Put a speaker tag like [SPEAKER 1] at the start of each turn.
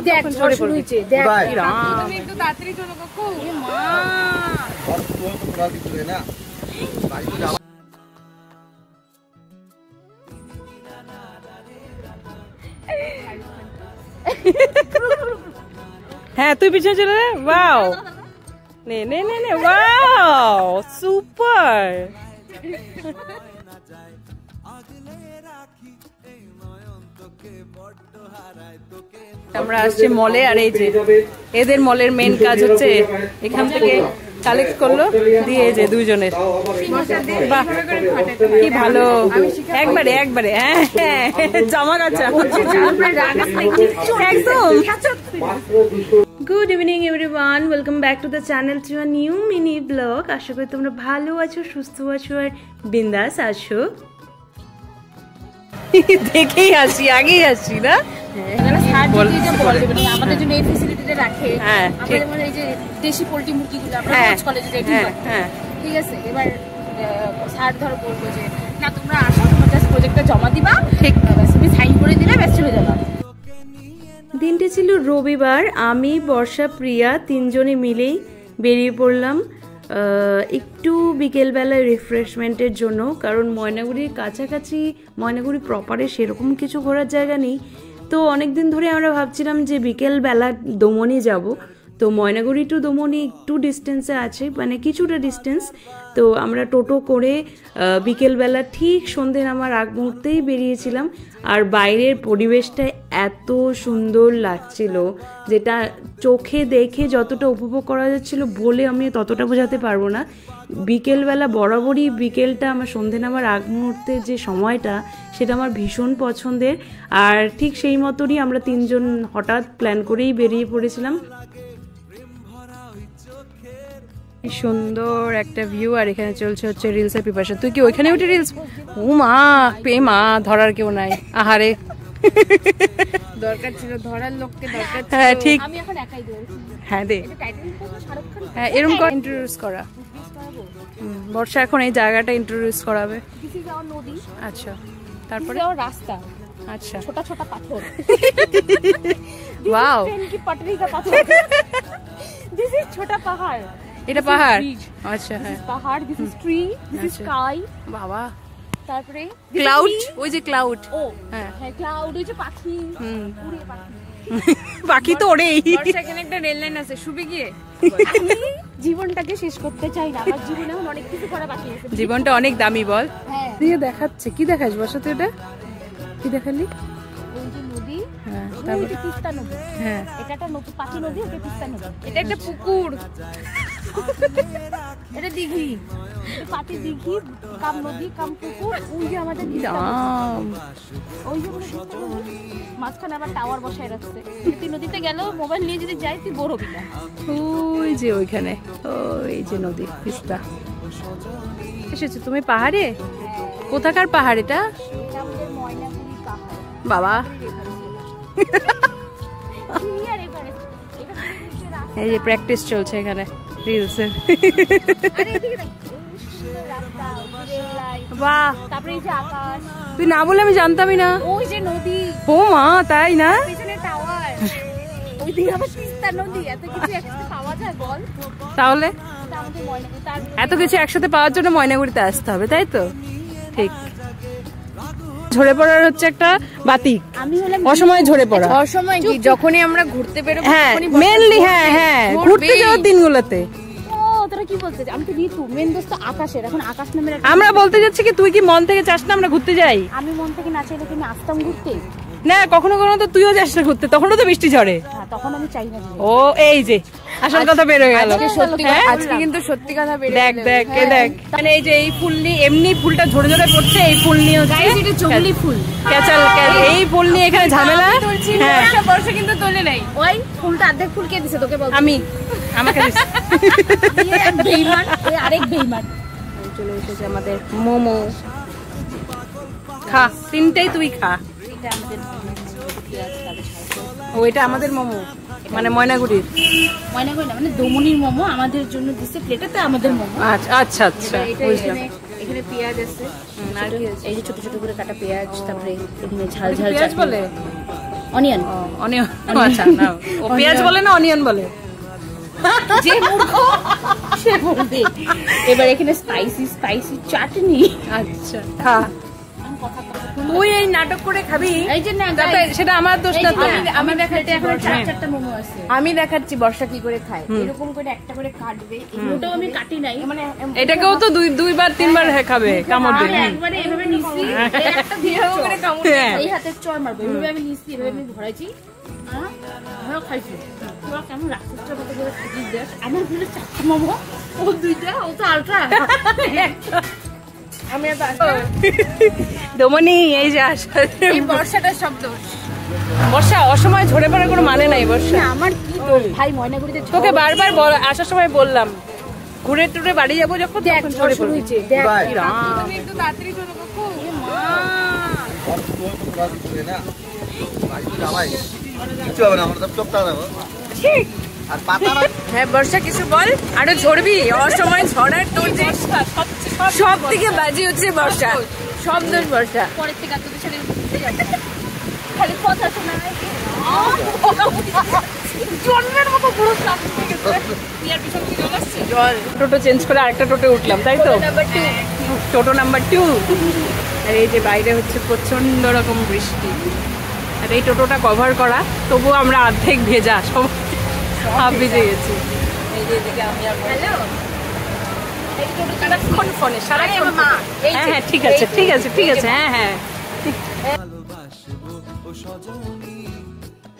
[SPEAKER 1] দেখ ঝড় শুরু হয়েছে, দেখ তুমি একটু তাড়াতাড়ি চলো কাকু। মা
[SPEAKER 2] হ্যাঁ তুই পিছনে চলে যা। ওয়াও নে নে নে নে, ওয়াও সুপার। আমরা আসছি মলে, আর এই যে এদের মলের মেন কাজ হচ্ছে এখান থেকে কালেক্ট করলো দিয়ে যে দুজনের। বাহ কি ভালো, একবারে একবারে। হ্যাঁ হ্যাঁ জামা কাচা একদম। Good evening everyone, welcome back to the channel to a new mini blog. আশা করি তোমরা ভালো আছো, সুস্থ আছো আর বিন্দাস আছো। দেখেই আসি, আগেই আসি না।
[SPEAKER 1] আমাদের জন্য এই ফ্যাসিলিটিটা রাখে, আমাদের মানে এই যে দেশি পোল্ট্রি মুরগিগুলো আমরা কোচ কলেজে যাই, ঠিক আছে। এবার স্যার ধর বলবো যে না তোমরা আসো, তোমরা জাস্ট প্রজেক্টটা জমা দিবা, ঠিক তুমি সাইন করে দিলে ব্যাস চলে যাবা।
[SPEAKER 2] দিনটি ছিল রবিবার, আমি বর্ষা প্রিয়া তিনজনে মিলেই বেরিয়ে পড়লাম একটু বিকেলবেলায় রিফ্রেশমেন্টের জন্য। কারণ ময়নাগুড়ির কাছাকাছি, ময়নাগুড়ি প্রপারে সেরকম কিছু ঘোরার জায়গা নেই। তো অনেক দিন ধরে আমরা ভাবছিলাম যে বিকেলবেলা দমনি যাব। তো ময়নাগুড়ি টু দমনি একটু ডিস্টেন্সে আছে, মানে কিছুটা ডিস্টেন্স। তো আমরা টোটো করে বিকেলবেলা ঠিক সন্ধ্যে নামার আগ মুহূর্তেই বেরিয়েছিলাম। আর বাইরের পরিবেশটা এত সুন্দর লাগছিল, যেটা চোখে দেখে যতটা উপভোগ করা যাচ্ছিল বলে আমি ততটা বোঝাতে পারবো না। বিকেলবেলা বরাবরই বিকেলটা আমার সন্ধ্যে নামার আগ মুহূর্তের যে সময়টা, সেটা আমার ভীষণ পছন্দের। আর ঠিক সেই মতনই আমরা তিনজন হঠাৎ প্ল্যান করেই বেরিয়ে পড়েছিলাম। সুন্দর একটা ভিউ, আর এখানে চলছে হচ্ছে রিলসের প্রিপারেশন। তুই কি ওইখানে উঠে রিলস? ও মা পে মা, ধরার কেউ নাই। আহারে
[SPEAKER 1] দরকার ছিল ধরার লোককে, দরকার ছিল।
[SPEAKER 2] হ্যাঁ ঠিক,
[SPEAKER 1] আমি এখন একাই দৌড়ছি।
[SPEAKER 2] হ্যাঁ দে, হ্যাঁ এরকম করে ইন্ট্রোডিউস করা। বর্ষা এখন এই জায়গাটা ইন্ট্রোডিউস করাবে।
[SPEAKER 1] দিস ইজ আওয়ার নদী।
[SPEAKER 2] আচ্ছা, তারপরে
[SPEAKER 1] রাস্তা,
[SPEAKER 2] আচ্ছা
[SPEAKER 1] ছোট ছোট পাথর।
[SPEAKER 2] ওয়াও,
[SPEAKER 1] ট্রেন কি পটরি কা পাথর। দিস ইজ ছোটা পাহাড়।
[SPEAKER 2] এটা পাহাড়, আচ্ছা হ্যাঁ
[SPEAKER 1] পাহাড়। This is tree, this is sky.
[SPEAKER 2] বাবা,
[SPEAKER 1] তারপরে
[SPEAKER 2] ক্লাউড, ওই যে ক্লাউড।
[SPEAKER 1] ও হ্যাঁ হ্যাঁ ক্লাউড, ওই যে পাখি, উড়ে পাখি।
[SPEAKER 2] পাখি তো ওড়েই।
[SPEAKER 1] এখানে একটা রেল লাইন আছে, শুবে গিয়ে আমি জীবনটাকে শেষ করতে চাই না। আমার জীবনে এখন অনেক কিছু করা বাকি আছে।
[SPEAKER 2] জীবনটা অনেক দামি বল।
[SPEAKER 1] হ্যাঁ
[SPEAKER 2] দিয়ে দেখাচ্ছে, কি দেখাস বর্ষা তুই? এটা কি দেখালি?
[SPEAKER 1] ওই যে নদী,
[SPEAKER 2] হ্যাঁ
[SPEAKER 1] ওই
[SPEAKER 2] তারপর
[SPEAKER 1] যে তিস্তা নদী।
[SPEAKER 2] হ্যাঁ
[SPEAKER 1] এটা একটা নতুন পাখি নদী, ওটা তিস্তা নদী। এটা একটা পুকুর, এটা দিঘি, পাতি দিঘি, কাম নদী, কাম পুকুর। ওই যে আমাদের ওই যে মাঝখানে আবার টাওয়ার বসায় রাখছে। তুই নদীতে গেলেও মোবাইল নিয়ে যদি যাই তুই বড় বিনা।
[SPEAKER 2] ওই যে ওইখানে, ওই যে নদী তিস্তা। এসেছো তুমি পাহাড়ে? কোথাকার পাহাড় এটা?
[SPEAKER 1] এটা আমাদের ময়নাগুড়ি পাহাড়।
[SPEAKER 2] বাবা এই যে প্র্যাকটিস চলছে এখানে রিলসের। বাহ,
[SPEAKER 1] তারপরে এই যে আকাশ।
[SPEAKER 2] তুই না বলে আমি জানতামই না।
[SPEAKER 1] ওই যে নদী,
[SPEAKER 2] ও মা তাই না?
[SPEAKER 1] পিছনে টাওয়ার, ওই দিকে আবার তিস্তা নদী। এত কিছু একসাথে পাওয়া যায় বল?
[SPEAKER 2] তাহলে
[SPEAKER 1] আমাদের ময়নাগুড়ি,
[SPEAKER 2] এত কিছু একসাথে পাওয়ার জন্য ময়নাগুড়িতে আসতে হবে, তাই তো? ঠিক। ঝরে পড়ার হচ্ছে একটা বাতিক, অসময়ে ঝরে পড়া।
[SPEAKER 1] অসময় কি, যখনই আমরা ঘুরতে বেরোবো,
[SPEAKER 2] হ্যাঁ মেনলি, হ্যাঁ হ্যাঁ ঘুরতে যাওয়ার দিনগুলোতে।
[SPEAKER 1] তোরা কি বলছিস? আমি তো ঋতু, মেন দোস্ত আকাশের। এখন আকাশ নামের
[SPEAKER 2] আমরা বলতে যাচ্ছি কি, তুই কি মন থেকে চাস না আমরা ঘুরতে যাই?
[SPEAKER 1] আমি মন থেকে না চাইলে কি আমি আসতাম ঘুরতে?
[SPEAKER 2] না, কখনো কখনো তো তুইও যাস না ঘুরতে, তখনও তো বৃষ্টি ঝরে।
[SPEAKER 1] তখন আমি চাই না।
[SPEAKER 2] ও এই যে আসল কথা বের হয়ে গেল।
[SPEAKER 1] আজকে কিন্তু সত্যি কথা বের।
[SPEAKER 2] দেখ দেখ এ দেখ, মানে এই যে এই ফুল নিয়ে, এমনি ফুলটা ঝরে ঝরে পড়ছে, এই ফুল নিয়ে হচ্ছে
[SPEAKER 1] এটা চুগলি ফুল।
[SPEAKER 2] ক্যাচাল, এই ফুল নিয়ে এখানে ঝামেলা।
[SPEAKER 1] হ্যাঁ বর্ষা কিন্তু তোলে নাই। ওই ফুলটা অর্ধেক ফুল কে দিছে তোকে বল?
[SPEAKER 2] আমি, আমাকে দিছে।
[SPEAKER 1] বেঈমান, ওই আরেক বেঈমান।
[SPEAKER 2] চলে এসেছে আমাদের মোমো। খা, তিনটেই তুই খা। ওইটা আমাদের মোমো, মানে ময়নাগুড়ির।
[SPEAKER 1] ময়নাগুড়ি না, মানে দমনির মোমো আমাদের জন্য দিছে প্লেটে, তো আমাদের মোমো।
[SPEAKER 2] আচ্ছা আচ্ছা আচ্ছা, বুঝলাম।
[SPEAKER 1] এখানে পেঁয়াজ আছে,
[SPEAKER 2] আর কি
[SPEAKER 1] এই যে ছোট ছোট করে কাটা পেঁয়াজ, তারপরে এখানে ঝাল ঝাল
[SPEAKER 2] পেঁয়াজ বলে।
[SPEAKER 1] অনিয়ন।
[SPEAKER 2] অনিয়ন, আচ্ছা না ও পেঁয়াজ বলে না অনিয়ন বলে,
[SPEAKER 1] যে মূর্খ সে বলবে। এবার এখানে স্পাইসি স্পাইসি চাটনি।
[SPEAKER 2] আচ্ছা খা, তুই এই নাটক করে খাবি
[SPEAKER 1] এই যে না
[SPEAKER 2] সেটা আমার দোষ না তো।
[SPEAKER 1] আমি দেখাচ্ছি এখন 4-4টা মোমো আছে, আমি দেখাচ্ছি বর্ষা কি করে খায়। এরকম করে একটা করে কাটবে, এগুলোটাও আমি কাটি নাই, মানে
[SPEAKER 2] এটাকেও তো দুইবার তিনবার খাবে কামড় দিয়ে।
[SPEAKER 1] একবারে এভাবে নিছি, একটা দিয়ে করে কামড় এই হাতে চড় মারবো, এভাবে আমি নিছি, এভাবে আমি ভরাইছি, আমরা খাইছি। তোরা কেমন রাক্ষসটার মতো করে খাইছিস দেখ, আমার ফিরে 4টা মোমো, ও 2টা, ও তো আলট্রা। আমি
[SPEAKER 2] দমনি এই যে
[SPEAKER 1] এই বর্ষাটার শব্দ,
[SPEAKER 2] বর্ষা অসময় ঝরে পড়ার কোনো মানে নাই। বর্ষা
[SPEAKER 1] আমার কি দোষ ভাই, ময়নাগুড়িতে
[SPEAKER 2] তোকে বারবার আসার সময় বললাম ঘুরে টুরে বাড়ি যাবো যখন তখন ঝরে পড়বে।
[SPEAKER 1] দেখ
[SPEAKER 2] তুমি একটু তাড়াতাড়ি চলো কাকু। হ্যাঁ বর্ষা কিছু বল, আরো ঝরবি, অসময় ঝড়ার তোর যে সব থেকে বাজি হচ্ছে বর্ষা, সব দোষ বর্ষা।
[SPEAKER 1] পরের থেকে আর তোদের সাথে খালি কথা শোনা জন্মের মতো পুরো
[SPEAKER 2] জল। টোটো চেঞ্জ করে আরেকটা টোটো উঠলাম, তাই তো টোটো নাম্বার 2। আর এই যে বাইরে হচ্ছে প্রচন্ড রকম বৃষ্টি, আর এই টোটোটা কভার করা, তবুও আমরা অর্ধেক ভেজা, সব ভিজে গেছি। এই যে এদিকে আমি আর হ্যালো সারাক্ষণ ফোনে, সারাক্ষণ। হ্যাঁ হ্যাঁ ঠিক আছে ঠিক আছে ঠিক আছে, হ্যাঁ হ্যাঁ।